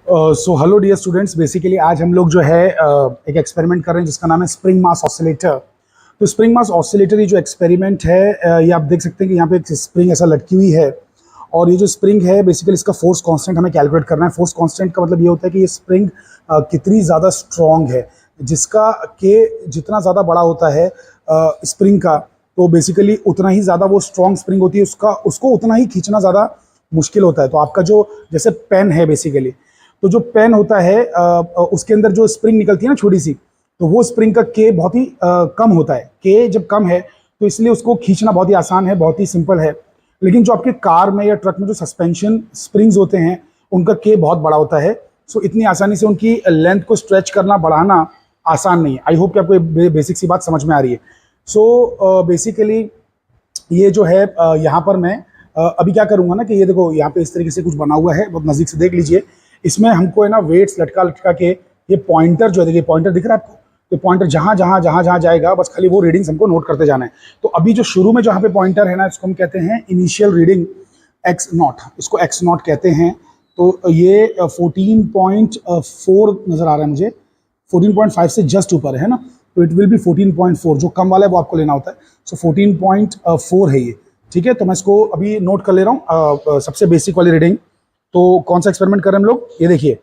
सो hello dear students, basically आज हम लोग जो है एक एक्सपेरिमेंट कर रहे हैं जिसका नाम है स्प्रिंग मास ऑसिलेटर। तो स्प्रिंग मास ऑसिलेटर ये जो एक्सपेरिमेंट है ये आप देख सकते हैं कि यहाँ पे एक स्प्रिंग ऐसा लटकी हुई है और ये जो स्प्रिंग है बेसिकली इसका फोर्स कांस्टेंट हमें कैलकुलेट करना है। फोर्स कांस्टेंट का मतलब ये होता है कि ये स्प्रिंग कितनी ज़्यादा स्ट्रॉन्ग है, जिसका के जितना ज़्यादा बड़ा होता है स्प्रिंग का, तो बेसिकली उतना ही ज़्यादा वो स्ट्रॉन्ग स्प्रिंग होती है, उसको उतना ही खींचना ज़्यादा मुश्किल होता है। तो आपका जो जैसे पेन है बेसिकली, तो जो पेन होता है उसके अंदर जो स्प्रिंग निकलती है ना छोटी सी, तो वो स्प्रिंग का के बहुत ही कम होता है। के जब कम है तो इसलिए उसको खींचना बहुत ही आसान है, बहुत ही सिंपल है। लेकिन जो आपके कार में या ट्रक में जो सस्पेंशन स्प्रिंग्स होते हैं उनका के बहुत बड़ा होता है। सो इतनी आसानी से उनकी लेंथ को स्ट्रेच करना, बढ़ाना आसान नहीं है। आई होप कि आपको बेसिक सी बात समझ में आ रही है। सो बेसिकली ये जो है यहाँ पर मैं अभी क्या करूँगा ना कि ये देखो यहाँ पे इस तरीके से कुछ बना हुआ है, बहुत नज़दीक से देख लीजिए। इसमें हमको है ना वेट्स लटका लटका के ये पॉइंटर जो है, देखिए पॉइंटर दिख रहा है आपको, तो पॉइंटर जहाँ जहाँ जहाँ जहाँ जाएगा बस खाली वो रीडिंग्स हमको नोट करते जाना है। तो अभी जो शुरू में जहाँ पे पॉइंटर है ना, इसको हम कहते हैं इनिशियल रीडिंग एक्स नॉट, इसको एक्स नॉट कहते हैं। तो ये 14.4 नज़र आ रहा है मुझे, 14.5 से जस्ट ऊपर है ना, तो इट विल बी 14.4। जो कम वाला है वो आपको लेना होता है। सो 14.4 है ये, ठीक है। तो मैं इसको अभी नोट कर ले रहा हूँ सबसे बेसिक वाली रीडिंग। तो कौन सा एक्सपेरिमेंट कर रहे हैं हम लोग, ये देखिए।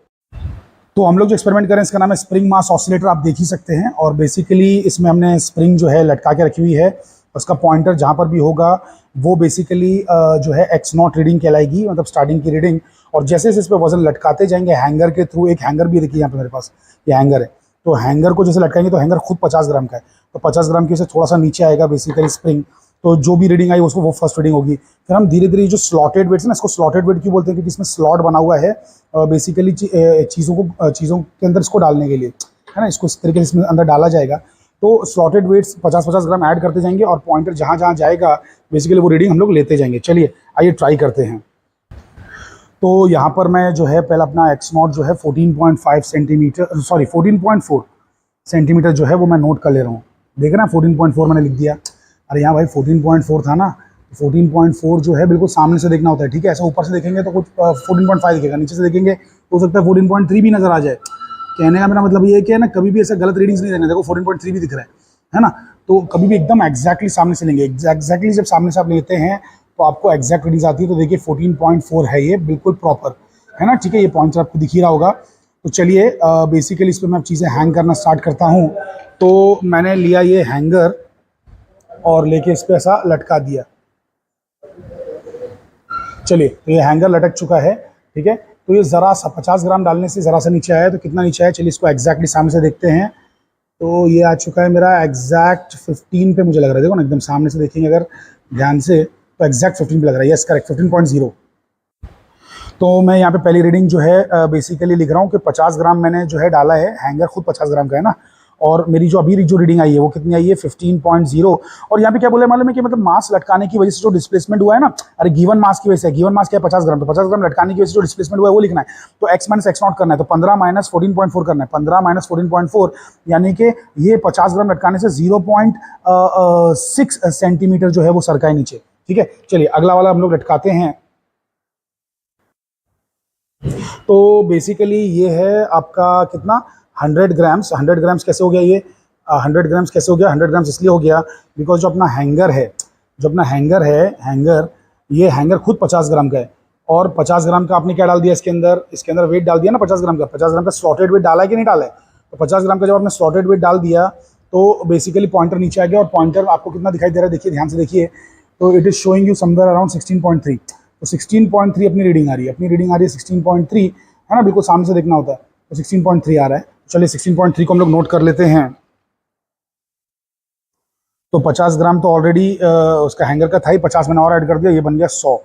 तो हम लोग जो एक्सपेरिमेंट कर रहे हैं इसका नाम है स्प्रिंग मास ऑसिलेटर, आप देख ही सकते हैं। और बेसिकली इसमें हमने स्प्रिंग जो है लटका के रखी हुई है, उसका पॉइंटर जहाँ पर भी होगा वो बेसिकली जो है एक्स नॉट रीडिंग कहलाएगी, मतलब स्टार्टिंग की रीडिंग। और जैसे जैसे इस पर वजन लटकाते जाएंगे हैंगर के थ्रू, एक हैंगर भी देखिए यहाँ पे मेरे पास ये हैंगर है, तो हैंगर को जैसे लटकाएंगे तो हैंगर खुद 50 ग्राम का है, तो 50 ग्राम की वजह से थोड़ा सा नीचे आएगा बेसिकली स्प्रिंग। तो जो भी रीडिंग आई उसको वो फर्स्ट रीडिंग होगी। फिर हम धीरे धीरे जो स्लॉटेड वेट्स है ना, इसको स्लॉटेड वेट क्यों बोलते हैं, क्योंकि इसमें स्लॉट बना हुआ है बेसिकली चीज़ों के अंदर इसको डालने के लिए, है ना। इसको इस तरीके से इसमें अंदर डाला जाएगा। तो स्लॉटेड वेट्स 50-50 ग्राम ऐड करते जाएंगे और पॉइंटर जहाँ जहाँ जाएगा बेसिकली वो रीडिंग हम लोग लेते जाएंगे। चलिए आइए ट्राई करते हैं। तो यहाँ पर मैं जो है पहले अपना एक्स नॉट जो है 14.5 सेंटीमीटर, सॉरी 14.4 सेंटीमीटर जो है वो मैं नोट कर ले रहा हूँ। देख रहे हैं 14.4 मैंने लिख दिया। अरे यहाँ भाई 14.4 था ना, 14.4 जो है बिल्कुल सामने से देखना होता है, ठीक है। ऐसा ऊपर से देखेंगे तो कुछ 14.5 दिखेगा, नीचे से देखेंगे तो हो सकता है 14.3 भी नजर आ जाए। कहने का मेरा मतलब ये है कि है ना, कभी भी ऐसा गलत रीडिंग्स नहीं देने। देखो 14.3 भी दिख रहा है ना। तो कभी भी एकदम एग्जैक्टली सामने से लेंगे। एग्जैक्टली जब सामने से आप लेते हैं तो आपको एग्जैक्ट रीडिंग्स आती है। तो देखिए 14.4 है ये, बिल्कुल प्रॉपर है ना, ठीक है। ये पॉइंटर आपको दिख ही रहा होगा। तो चलिए बेसिकली इस पर मैं चीज़ें हैंग करना स्टार्ट करता हूँ। तो मैंने लिया ये हैंगर और लेके इस पे ऐसा लटका दिया। चलिए तो ये हैंगर लटक चुका है, ठीक है। तो ये ज़रा सा 50 ग्राम डालने से ज़रा सा नीचे आया, तो कितना नीचे आया चलिए इसको एग्जैक्टली सामने से देखते हैं। तो ये आ चुका है मेरा एग्जैक्ट 15 पे मुझे लग रहा है। देखो ना एकदम सामने से देखेंगे अगर ध्यान से तो एग्जैक्ट 15 पे लग रहा है। Yes correct, 15.0। तो मैं यहाँ पे पहली रीडिंग जो है बेसिकली लिख रहा हूँ कि 50 ग्राम मैंने जो है डाला है। हैंगर खुद 50 ग्राम का है ना, और मेरी जो अभी जो रीडिंग आई है वो कितनी आई है 15.0। और यहाँ पे क्या बोले मालूम है कि मतलब मास लटकाने की वजह से जो डिस्प्लेसमेंट हुआ है ना, अरे गिवन मास की वजह से, गिवन मास क्या है 50 ग्राम, तो 50 ग्राम लटकाने की वजह से जो डिस्प्लेसमेंट हुआ है वो लिखना है। तो x माइनस एक्स नॉट करना है, तो 15 माइनस 14.4 करना है, 15 माइनस 14.4 यानी कि ये 50 ग्राम लटकाने से 0.6 सेंटीमीटर जो है वो सरका है नीचे, ठीक है। चलिए अगला वाला हम लोग लटकाते हैं। तो बेसिकली ये है आपका कितना 100 ग्राम्स। 100 ग्राम्स कैसे हो गया ये 100 ग्राम्स कैसे हो गया 100 ग्राम्स इसलिए हो गया बिकॉज जो अपना हैंगर है, ये हैंगर खुद 50 ग्राम का है। और 50 ग्राम का आपने क्या डाल दिया इसके अंदर वेट डाल दिया ना 50 ग्राम का। 50 ग्राम का स्लॉटेड वेट डाला है कि नहीं डाला है। तो 50 ग्राम का जब आपने स्लॉटेड वेट डाल दिया तो बेसिकली पॉइंटर नीचे आ गया। और पॉइंटर आपको कितना दिखाई दे रहा है देखिए, ध्यान से देखिए। तो it is showing you somewhere around 16.3। तो 16.3 अपनी रीडिंग आ रही है, 16.3 है ना, बिल्कुल सामने से देखना होता है। तो 16.3 आ रहा है। चलिए 16.3 को हम लोग नोट कर लेते हैं। तो 50 ग्राम तो ऑलरेडी उसका हैंगर का था ही, 50 मैंने और ऐड कर दिया, ये बन गया 100।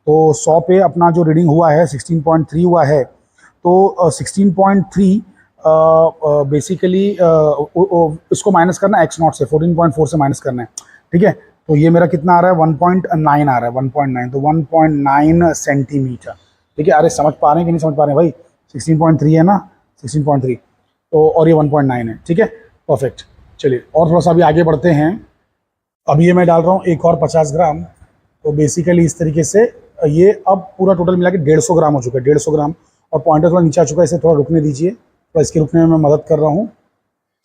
तो 100 पे अपना जो रीडिंग हुआ है 16.3 हुआ है। तो 16.3 बेसिकली इसको माइनस करना है एक्स नॉट से, 14.4 से माइनस करना है, ठीक है। तो ये मेरा कितना आ रहा है 1.9 आ रहा है, 1.9। तो 1.9 सेंटीमीटर, ठीक है। अरे समझ पा रहे हैं कि नहीं समझ पा रहे हैं भाई, 16.3 है ना, 16.3 तो और ये 1.9 है, ठीक है, परफेक्ट। चलिए और थोड़ा सा अभी आगे बढ़ते हैं। अब ये मैं डाल रहा हूँ एक और 50 ग्राम। तो बेसिकली इस तरीके से ये अब पूरा टोटल मिला के 150 ग्राम हो चुका है, 150 ग्राम। और पॉइंटर थोड़ा नीचे आ चुका है, इसे थोड़ा रुकने दीजिए, तो इसके रुकने में मैं मदद कर रहा हूँ,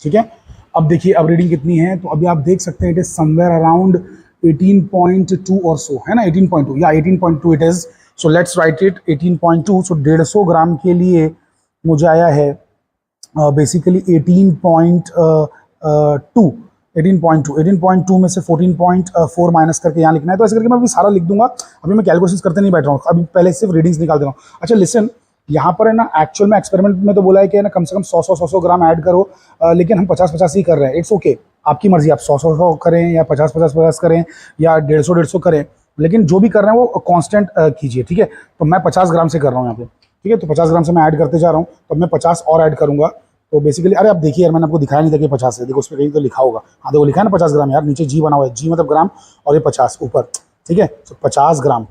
ठीक है। अब देखिए अब रीडिंग कितनी है, तो अभी आप देख सकते हैं इट इज समवेयर अराउंड 18.2 और सो, है ना, 18.2 या 18.2 it is. So let's right it 18.2। सो 150 ग्राम के लिए मुझे आया है बेसिकली 18.2 में से 14.4 माइनस करके यहाँ लिखना है। तो ऐसे करके मैं अभी सारा लिख दूंगा, अभी मैं कैलकुलेशन करते नहीं बैठ रहा हूँ, अभी पहले सिर्फ रीडिंग्स निकाल दे रहा हूँ। अच्छा लिसन, यहाँ पर है ना एक्चुअल में एक्सपेरिमेंट में तो बोला है कि ना कम से कम 100 ग्राम ऐड करो, लेकिन हम 50 ही कर रहे हैं। इट्स ओके, आपकी मर्जी, आप 100 करें या 50 करें या 150 करें, लेकिन जो भी कर रहे हैं वो कांस्टेंट कीजिए, ठीक है। तो मैं 50 ग्राम से कर रहा हूँ यहाँ पे, ठीक है। तो 50 ग्राम से मैं ऐड करते जा रहा हूँ, तो मैं 50 और ऐड करूँगा। तो बेसिकली अरे आप देखिए यार, मैंने आपको दिखाया नहीं था कि 50 है, देखो उस पर कहीं तो लिखा होगा, हाँ देखो लिखा है ना 50 ग्राम यार, नीचे जी बना हुआ है, जी मतलब ग्राम और ये 50 ऊपर, ठीक है। तो 50 ग्राम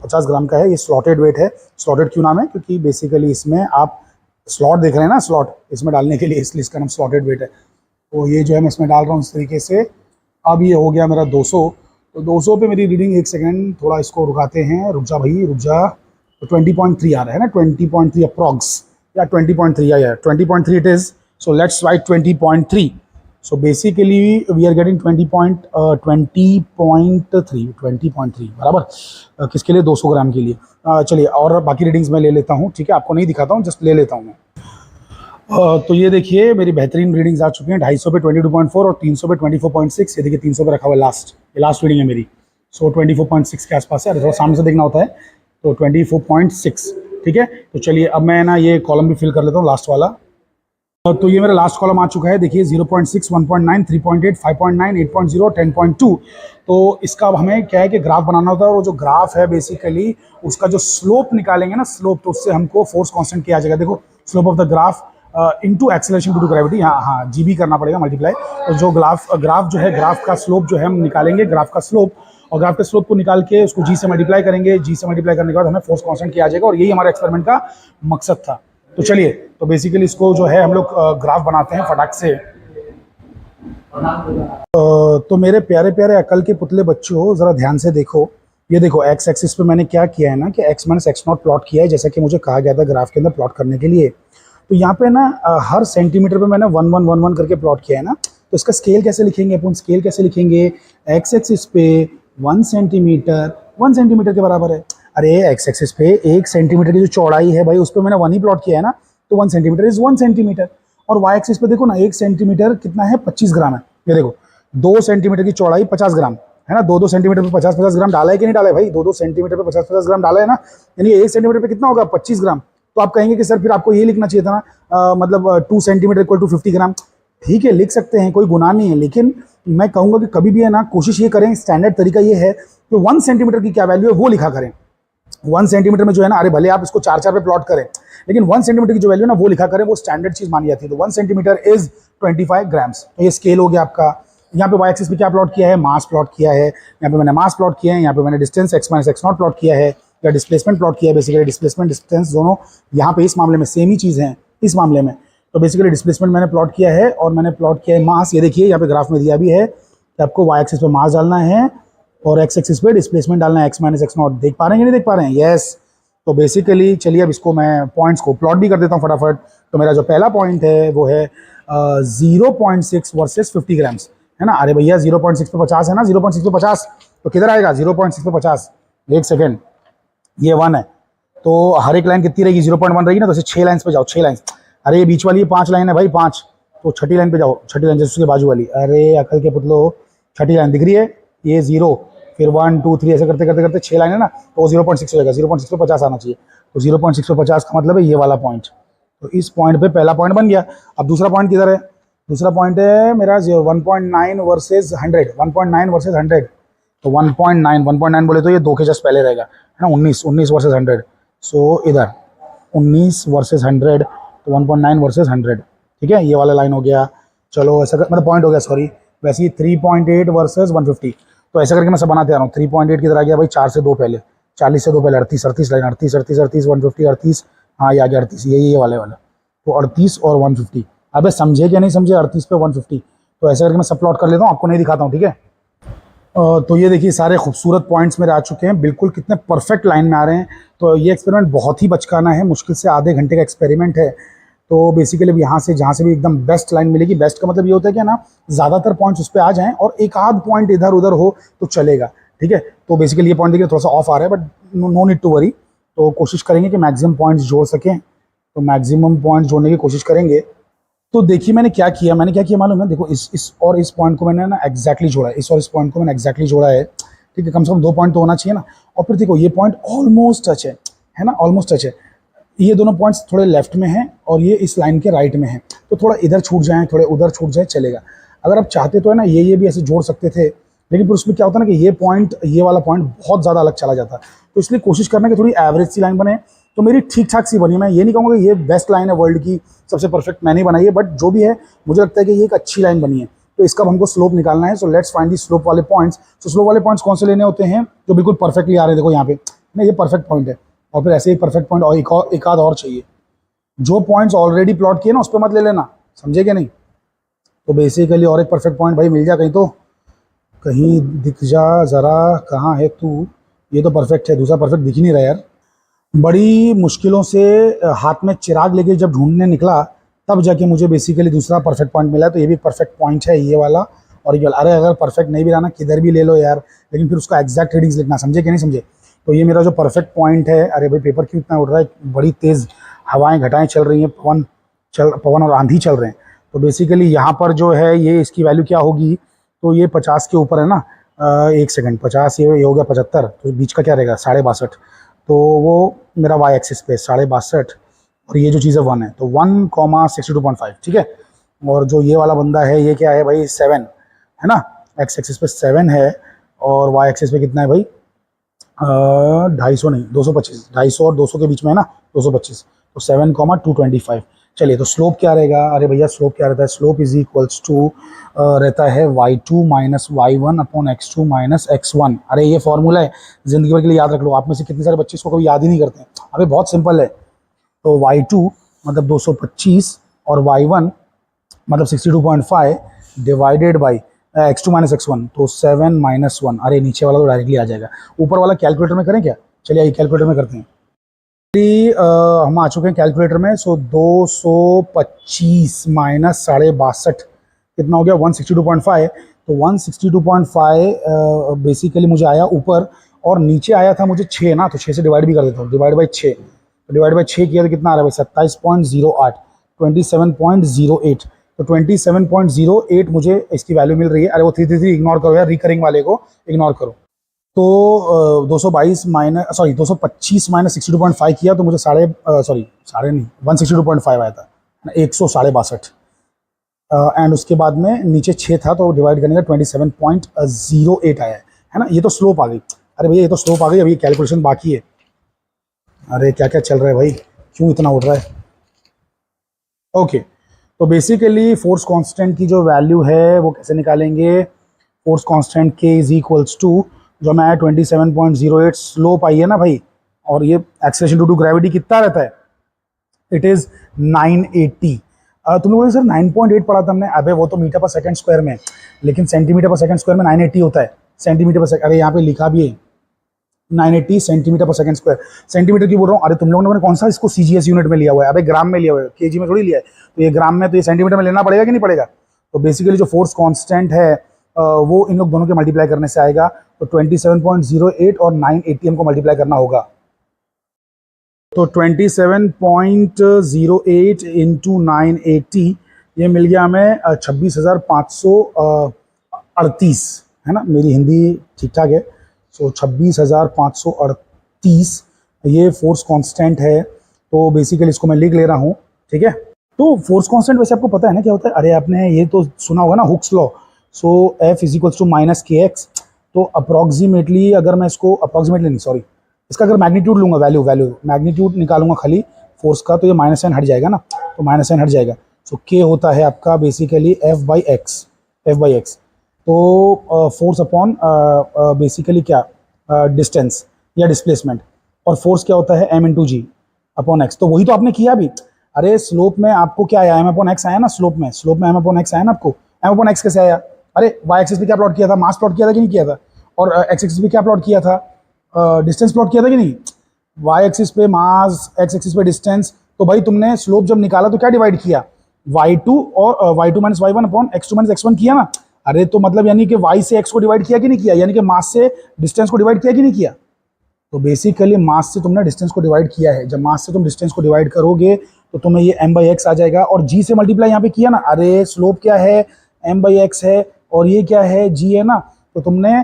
का है, ये स्लॉटेड वेट है। स्लॉटेड क्यों नाम है, क्योंकि बेसिकली इसमें आप स्लॉट देख रहे हैं ना, स्लॉट इसमें डालने के लिए, इसलिए इसका नाम स्लॉटेड वेट है। तो ये जो है मैं इसमें डाल रहा हूँ इस तरीके से। अब ये हो गया मेरा 200। तो 200 पे मेरी रीडिंग, एक सेकेंड थोड़ा इसको रुकाते हैं, रुक जा भाई रुक जा। तो 20.3 आ रहा है ना, 20.3 अप्रॉक्स या 20.3 या 20.3 it is. So let's write 20.3। So basically we are getting 20.3 बराबर, किसके लिए, 200 ग्राम के लिए। चलिए और बाकी रीडिंग्स मैं ले लेता हूँ, ठीक है, आपको नहीं दिखाता हूँ, जस्ट ले लेता हूँ मैं। तो ये देखिए मेरी बेहतरीन रीडिंग्स आ चुकी हैं, 250 पे 22.4 और 300 पे 24.6। ये देखिए 300 पे रखा हुआ है लास्ट, ये लास्ट रीडिंग है मेरी। सो 24.6 के आसपास है, थोड़ा सामने से देखना होता है। तो 24.6, ठीक है। तो चलिए अब मैं ना ये कॉलम भी फिल कर लेता हूँ, लास्ट वाला। तो ये मेरा लास्ट कॉलम आ चुका है, देखिए 0.6, 1.9, 3.8, 5.9, 8.0, 10.2। तो इसका अब हमें क्या है कि ग्राफ बनाना होता है, और वो जो ग्राफ है बेसिकली उसका जो स्लोप निकालेंगे ना, स्लोप, तो उससे हमको फोर्स कांस्टेंट किया जाएगा। देखो slope of the graph into acceleration due to gravity, हाँ जी भी करना पड़ेगा मल्टीप्लाई। तो जो ग्राफ जो है, ग्राफ का स्लोप जो है हम निकालेंगे, ग्राफ का स्लोप, और ग्राफ के स्लोप को निकाल के उसको जी से मल्टीप्लाई करेंगे, जी से मल्टीप्लाई करने के बाद हमें फोर्स कांस्टेंट किया जाएगा, और यही हमारे एक्सपेरिमेंट का मकसद था। तो चलिए, तो बेसिकली इसको जो है हम लोग ग्राफ बनाते हैं फटाक से। तो मेरे प्यारे प्यारे अकल के पुतले बच्चों, ज़रा ध्यान से देखो। ये देखो एक्स एक्सिस पे मैंने क्या किया है ना कि x minus x not plot किया है, जैसा कि मुझे कहा गया था ग्राफ के अंदर प्लॉट करने के लिए। तो यहाँ पे ना हर सेंटीमीटर पे मैंने 1 1 1 1 करके प्लॉट किया है ना। तो इसका स्केल कैसे लिखेंगे अपन, स्केल कैसे लिखेंगे, एक्स एक्सिस पे 1 सेंटीमीटर के बराबर है। अरे एक्स एक्सिस पे 1 सेंटीमीटर की जो चौड़ाई है भाई, उस पर मैंने 1 ही प्लॉट किया है ना, तो 1 सेंटीमीटर इज 1 सेंटीमीटर। और वाई एक्सिस पे देखो ना, 1 सेंटीमीटर कितना है, 25 ग्राम है। ये देखो 2 सेंटीमीटर की चौड़ाई 50 ग्राम है ना, 2 सेंटीमीटर पे 50 ग्राम डाला है कि नहीं डाला है भाई, 2 सेंटीमीटर पे 50 ग्राम डाला है ना, यानी 1 सेंटीमीटर पे कितना होगा, 25 ग्राम। तो आप कहेंगे कि सर फिर आपको ये लिखना चाहिए था ना, मतलब 2 सेंटीमीटर इक्वल टू 50 ग्राम। ठीक है, लिख सकते हैं, कोई गुनाह नहीं है, लेकिन मैं कहूँगा कि कभी भी है ना, कोशिश ये करें, स्टैंडर्ड तरीका ये है कि 1 सेंटीमीटर की क्या वैल्यू है वो लिखा करें। 1 सेंटीमीटर में जो है ना, अरे भले आप इसको 4 पे प्लॉट करें, लेकिन 1 सेंटीमीटर की जो वैल्यू है ना वो लिखा करें, वो स्टैंडर्ड चीज मानी जाती है। तो 1 सेंटीमीटर इज 25 ग्राम्स। तो ये स्केल हो गया आपका। यहाँ पे वाई एक्सिस पे क्या प्लॉट किया है, मास प्लॉट किया है, यहाँ पे मैंने मास प्लॉट किया है, यहाँ पे मैंने distance x minus x not plot किया है, या डिस्प्लेसमेंट प्लॉट किया है। बेसिकली डिस्प्लेसमेंट डिस्टेंस दोनों यहाँ पे इस मामले में सेम ही चीज़ है इस मामले में। तो बेसिकली डिस्प्लेसमेंट मैंने प्लॉट किया है, और मैंने प्लॉट किया है मास। ये देखिए यहाँ पे ग्राफ में दिया भी है कि आपको वाई एक्सिस पे मास डालना है और एक्स एक्सिस पे डिस्प्लेसमेंट डालना है, x माइनस एक्स नॉट। देख पा रहे हैं कि नहीं देख पा रहे हैं, यस। तो बेसिकली चलिए अब इसको मैं पॉइंट्स को प्लॉट भी कर देता हूँ फटाफट। तो मेरा जो पहला पॉइंट है वो है 0.6 वर्सेस 50 ग्राम्स, है ना। अरे भैया 0.6 पे 50 है ना, 0.6 पे 50 तो किधर आएगा 0.6 पे 50, एक सेकेंड, ये 1 है, तो हर एक लाइन कितनी रहेगी, 0.1 रहेगी ना। तो ऐसे 6 लाइन्स पे जाओ, 6 लाइन्स। अरे ये बीच वाली 5 लाइन है भाई, 5, तो छठी लाइन पे जाओ, छठी लाइन जैसे उसके बाजू वाली। अरे अकल के पुतलो, छठी लाइन दिख रही है, ये 0, फिर 1 2 3 ऐसे करते करते करते 6 लाइन है ना, तो 0.6 हो जाएगा, 0.6 पे 50 आना चाहिए। तो 0.6 पे 50 का मतलब है ये वाला पॉइंट। तो इस पॉइंट पे पहला पॉइंट बन गया। अब दूसरा पॉइंट किधर है, दूसरा पॉइंट है मेरा 1.9 वर्सेज 100, 1.9 वर्सेज 100। तो 1.9 बोले तो ये 2 के जस्ट पहले रहेगा, है ना, 19 वर्सेज 100। सो इधर 19 वर्सेज 100, तो 1.9 वर्सेज 100, ठीक है, ये वाला लाइन हो गया। चलो ऐसा मतलब पॉइंट हो गया, सॉरी। वैसे ही 3.8 वर्सेज 150। तो ऐसा करके मैं सब बनाते आ रहा हूँ। 3.8 किधर आ गया भाई, 4 से 2 पहले, 40 से 2 पहले, 38 लाइन, 38 150, 38, हाँ ये आ गया 38, ये वाले वाला। तो 38 और 150। अबे समझे क्या नहीं समझे, 38 पे 150। तो ऐसे करके मैं सब प्लॉट कर लेता हूँ, आपको नहीं दिखाता हूँ, ठीक है। तो ये देखिए सारे खूबसूरत पॉइंट्स मेरे आ चुके हैं, बिल्कुल कितने परफेक्ट लाइन में आ रहे हैं। तो ये एक्सपेरिमेंट बहुत ही बचकाना है, मुश्किल से आधे घंटे का एक्सपेरिमेंट है। तो बेसिकली अब यहाँ से जहाँ से भी एकदम बेस्ट लाइन मिलेगी, बेस्ट का मतलब ये होता है कि ना ज़्यादातर पॉइंट्स उस पर आ जाएँ और एक आध पॉइंट इधर उधर हो तो चलेगा, ठीक है। तो बेसिकली ये पॉइंट देखिए थोड़ा सा ऑफ आ रहा है, but no need to worry. तो कोशिश करेंगे कि मैक्सिमम पॉइंट्स जोड़ सकें, तो मैक्सिमम पॉइंट्स जोड़ने की कोशिश करेंगे। तो देखिए मैंने क्या किया मालूम है, देखो इस और इस पॉइंट को मैंने ना एग्जैक्टली जोड़ा है, इस और इस पॉइंट को मैंने एग्जैक्टली जोड़ा है, ठीक है। कम से कम 2 पॉइंट तो होना चाहिए ना। और फिर देखो ये पॉइंट ऑलमोस्ट टच है ना, ऑलमोस्ट टच है। ये दोनों पॉइंट्स थोड़े लेफ्ट में हैं और ये इस लाइन के राइट में हैं, तो थोड़ा इधर छूट जाए थोड़े उधर छूट जाए चलेगा। अगर आप चाहते तो है ना ये भी ऐसे जोड़ सकते थे, लेकिन फिर उसमें क्या होता है ना कि ये वाला पॉइंट बहुत ज़्यादा अलग चला जाता है। तो इसलिए कोशिश करना कि थोड़ी एवरेज सी लाइन बने। तो मेरी ठीक ठाक सी बनी, मैं ये नहीं कहूँगा कि ये बेस्ट लाइन है वर्ल्ड की, सबसे परफेक्ट मैंने बनाई है, बट जो भी है मुझे लगता है कि ये एक अच्छी लाइन बनी है। तो इसका हमको स्लोप निकालना है। So let's find the slope वाले पॉइंट्स। तो स्लोप वाले पॉइंट्स कौन से लेने होते हैं, जो बिल्कुल परफेक्टली आ रहे हैं। देखो यहाँ पे ना ये परफेक्ट पॉइंट है, और फिर ऐसे ही परफेक्ट पॉइंट और एक आध और चाहिए। जो पॉइंट्स ऑलरेडी प्लॉट किए ना उस पर मत ले लेना, समझे क्या नहीं। तो बेसिकली और एक परफेक्ट पॉइंट भाई मिल जा कहीं, तो कहीं दिख जा ज़रा, कहाँ है तू। ये तो परफेक्ट है, दूसरा परफेक्ट दिख ही नहीं रहा यार। बड़ी मुश्किलों से हाथ में चिराग लेके जब ढूंढने निकला, तब जाके मुझे बेसिकली दूसरा परफेक्ट पॉइंट मिला। तो ये भी परफेक्ट पॉइंट है, ये वाला और ये वाला। अरे अगर परफेक्ट नहीं भी रहा ना, किधर भी ले लो यार, लेकिन फिर उसका एग्जैक्ट रीडिंग्स लिखना, समझे कि नहीं समझे। तो ये मेरा जो परफेक्ट पॉइंट है। अरे भाई पेपर क्यों इतना उड़ रहा है, बड़ी तेज़ हवाएं घटाएं चल रही हैं, पवन और आंधी चल रहे हैं। तो बेसिकली यहाँ पर जो है ये इसकी वैल्यू क्या होगी, तो ये 50 के ऊपर है ना। 1 सेकंड, 50 ये हो गया 75, तो बीच का क्या रहेगा 62.5। तो वो मेरा वाई एक्सिस पे 62.5 और ये जो चीज़ है 1 है, तो 1,62.5, ठीक है। और जो ये वाला बंदा है ये क्या है भाई 7 है ना, एक्स एक्सिस पे 7 है और वाई एक्सिस पे कितना है भाई 250 नहीं 225, 250 और 200 के बीच में है ना 225, तो 7,225। चलिए तो स्लोप क्या रहेगा, अरे भैया स्लोप क्या रहता है, स्लोप इज इक्वल्स टू रहता है y2 minus y1 upon x2 minus x1। अरे ये फॉर्मूला है, जिंदगी भर के लिए याद रख लो। आप में से कितने सारे बच्चे इसको कभी याद ही नहीं करते हैं। अबे बहुत सिंपल है। तो y2 मतलब 225 और y1 मतलब 62.5 divided by x2 minus x1, तो 7 माइनस 1। अरे नीचे वाला तो डायरेक्टली आ जाएगा, ऊपर वाला कैलकुलेटर में करें क्या, चलिए आइए कैलकुलेटर में करते हैं। हम आ चुके हैं कैलकुलेटर में। सो 225 माइनस 62.5 कितना हो गया 162.5। तो 162.5 बेसिकली मुझे आया ऊपर, और नीचे आया था मुझे 6 ना, तो 6 से डिवाइड भी कर देता हूँ, डिवाइड बाई 6। तो डिवाइड बाई 6 किया तो कितना आ रहा है भाई 27.08, 27.08। तो 27.08 मुझे इसकी वैल्यू मिल रही है। अरे वो 333 इग्नोर करो यार, रिकरिंग वाले को इग्नोर करो। तो 225 माइनस 62.5 किया तो मुझे साढ़े नहीं 162.5 आया था, 162.62। एंड उसके बाद में नीचे 6 था तो डिवाइड करने का 27.08 आया है ना। ये तो स्लोप आ गई। अरे भैया ये तो स्लोप आ गई, अभी ये कैलकुलेशन बाकी है। अरे क्या क्या चल रहा है भाई, क्यों इतना उड़ रहा है। ओके तो बेसिकली फोर्स कांस्टेंट की जो वैल्यू है वो कैसे निकालेंगे। फोर्स कांस्टेंट के इज इक्वल्स टू जो मैं 27.08 स्लोप आई है ना भाई, और ये एक्सेलरेशन ड्यू टू ग्रेविटी कितना रहता है, इट इज 980। तुम लोगों ने सर 9.8 पढ़ा था हमने, अबे वो तो मीटर पर सेकंड स्क्वायर में, लेकिन सेंटीमीटर पर सेकंड स्क्वायर में 980 होता है। सेंटीमीटर पर सेकंड, अरे यहाँ पे लिखा भी है 980 सेंटीमीटर पर सेकंड स्क्वायर। सेंटीमीटर की बोल रहा हूँ, अरे तुम लोगों ने कौन सा इसको सीजीएस यूनिट में लिया हुआ है, अबे ग्राम में लिया हुआ है, केजी में थोड़ी लिया है। तो ये ग्राम में, तो ये सेंटीमीटर में लेना पड़ेगा कि नहीं पड़ेगा। तो बेसिकली जो फोर्स कांस्टेंट है वो इन लोग दोनों के मल्टीप्लाई करने से आएगा। तो 27.08 और 980 हमको मल्टीप्लाई करना होगा। तो 27.08 इंटू 980 ये मिल गया हमें 26,538 है ना, मेरी हिंदी ठीक ठाक है। सो 26,538 ये फोर्स कांस्टेंट है। तो बेसिकली इसको मैं लिख ले रहा हूँ, ठीक है। तो फोर्स कांस्टेंट वैसे आपको पता है ना क्या होता है, अरे आपने ये तो सुना होगा ना Hooke's law. So F is equals to minus K X. तो अप्रॉक्सीमेटली अगर मैं इसको इसका अगर मैग्नीट्यूड लूँगा, वैल्यू मैग्नीट्यूड निकालूंगा खाली फोर्स का, तो ये माइनस साइन हट जाएगा ना, तो माइनस साइन हट जाएगा। सो के होता है आपका बेसिकली F बाई एक्स। तो फोर्स अपॉन बेसिकली क्या डिस्टेंस या डिस्प्लेसमेंट, और फोर्स क्या होता है m इंटू जी अपॉन एक्स। तो वही तो आपने किया भी। अरे स्लोप में आपको क्या आया, m अपॉन एक्स आया ना, स्लोप में m अपॉन एक्स आया ना आपको। m अपॉन एक्स कैसे आया, अरे y एक्सिस पे क्या प्लॉट किया था, मास प्लॉट किया था कि नहीं किया था। और एक्स एक्सिस पे क्या प्लॉट किया था, डिस्टेंस प्लॉट किया था कि नहीं, वाई एक्सिस पे मास, एक्स एक्सिस पे डिस्टेंस। तो भाई तुमने स्लोप जब निकाला तो क्या डिवाइड किया, y2 और y2 minus y1 upon x2 minus x1 किया ना। अरे तो मतलब यानी कि y से x को डिवाइड किया कि नहीं किया, यानी कि मास से डिस्टेंस को डिवाइड किया कि नहीं किया। तो बेसिकली मास से तुमने डिस्टेंस को डिवाइड किया है। जब मास से तुम डिस्टेंस को डिवाइड करोगे तो तुम्हें ये m/x आ जाएगा, और g से मल्टीप्लाई यहाँ पे किया ना। अरे स्लोप क्या है, m/x है, और ये क्या है, g है ना। तो तुमने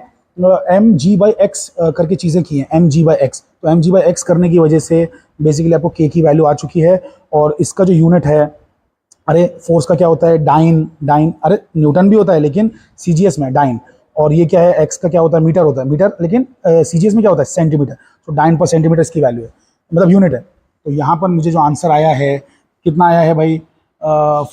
mg/x करके चीज़ें की हैं, mg/x। तो mg/x करने की वजह से बेसिकली आपको k की वैल्यू आ चुकी है। और इसका जो यूनिट है, अरे फोर्स का क्या होता है, डाइन, डाइन, अरे न्यूटन भी होता है लेकिन सीजीएस में डाइन। और ये क्या है, एक्स का क्या होता है, मीटर होता है, मीटर, लेकिन सीजीएस में क्या होता है, सेंटीमीटर। तो डाइन पर सेंटीमीटर इसकी वैल्यू है, मतलब यूनिट है। तो यहाँ पर मुझे जो आंसर आया है, कितना आया है भाई,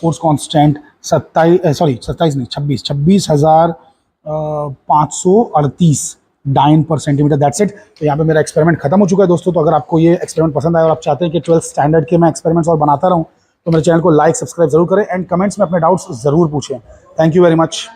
फोर्स कांस्टेंट 27 नहीं 26,538 डाइन पर सेंटीमीटर, दैट्स इट। तो यहाँ पे मेरा एक्सपेरिमेंट खत्म हो चुका है दोस्तों। तो अगर आपको ये एक्सपेरिमेंट पसंद आया और आप चाहते हैं कि 12th स्टैंडर्ड के मैं एक्सपेरिमेंट्स और बनाता रहूँ, तो मेरे चैनल को लाइक सब्सक्राइब जरूर करें, एंड कमेंट्स में अपने डाउट्स ज़रूर पूछें। Thank you very much.